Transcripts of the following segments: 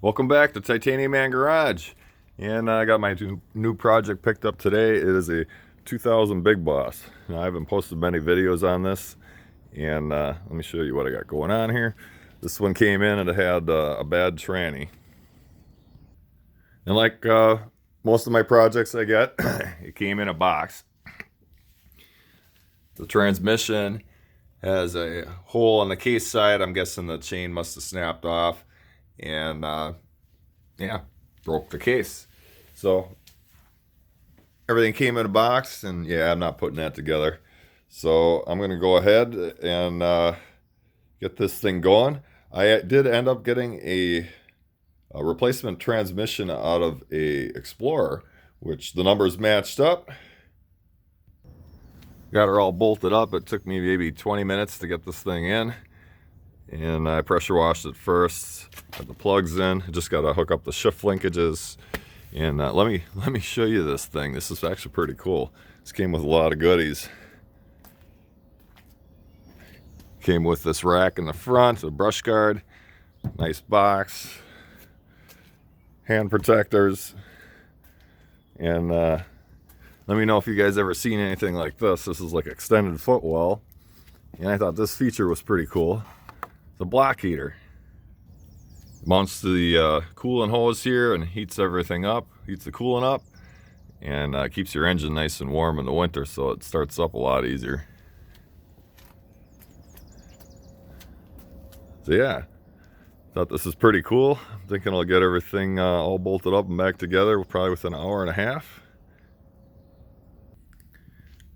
Welcome back to Titanium Man Garage, and I got my new project picked up today. It is a 2000 Big Boss. Now, I haven't posted many videos on this, and let me show you what I got going on here. This one came in and it had a bad tranny, and like most of my projects I get, it came in a box. The transmission has a hole on the case side. I'm guessing the chain must have snapped off, and yeah, broke the case. So everything came in a box, and yeah, I'm not putting that together. So I'm gonna go ahead and get this thing going. I did end up getting a replacement transmission out of a Explorer, which the numbers matched up. Got her all bolted up. It took me maybe 20 minutes to get this thing in, and I pressure washed it first. Got the plugs in. Just got to hook up the shift linkages, and let me show you this thing. This is actually pretty cool. This came with a lot of goodies. Came with this rack in the front, a brush guard, nice box, hand protectors, and let me know if you guys ever seen anything like this. This is like extended footwell, and I thought this feature was pretty cool. It's a block heater. Mounts to the coolant hose here and heats everything up, heats the coolant up, and keeps your engine nice and warm in the winter, so it starts up a lot easier. So yeah, thought this is pretty cool. I'm thinking I'll get everything all bolted up and back together probably within an hour and a half.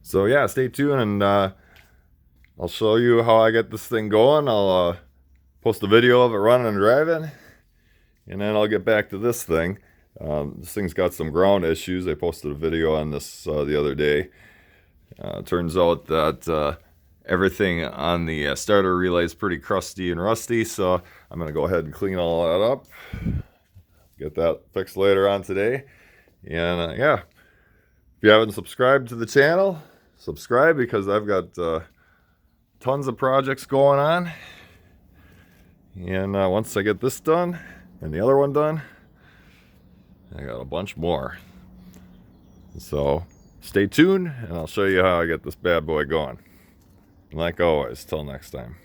So yeah, stay tuned, and I'll show you how I get this thing going. I'll post a video of it running and driving, and then I'll get back to this thing. This thing's got some ground issues. I posted a video on this the other day. Turns out that everything on the starter relay is pretty crusty and rusty, so I'm going to go ahead and clean all that up. Get that fixed later on today. And yeah, if you haven't subscribed to the channel, subscribe, because I've got tons of projects going on. And once I get this done and the other one done, I got a bunch more. So stay tuned, and I'll show you how I get this bad boy going. And like always, till next time.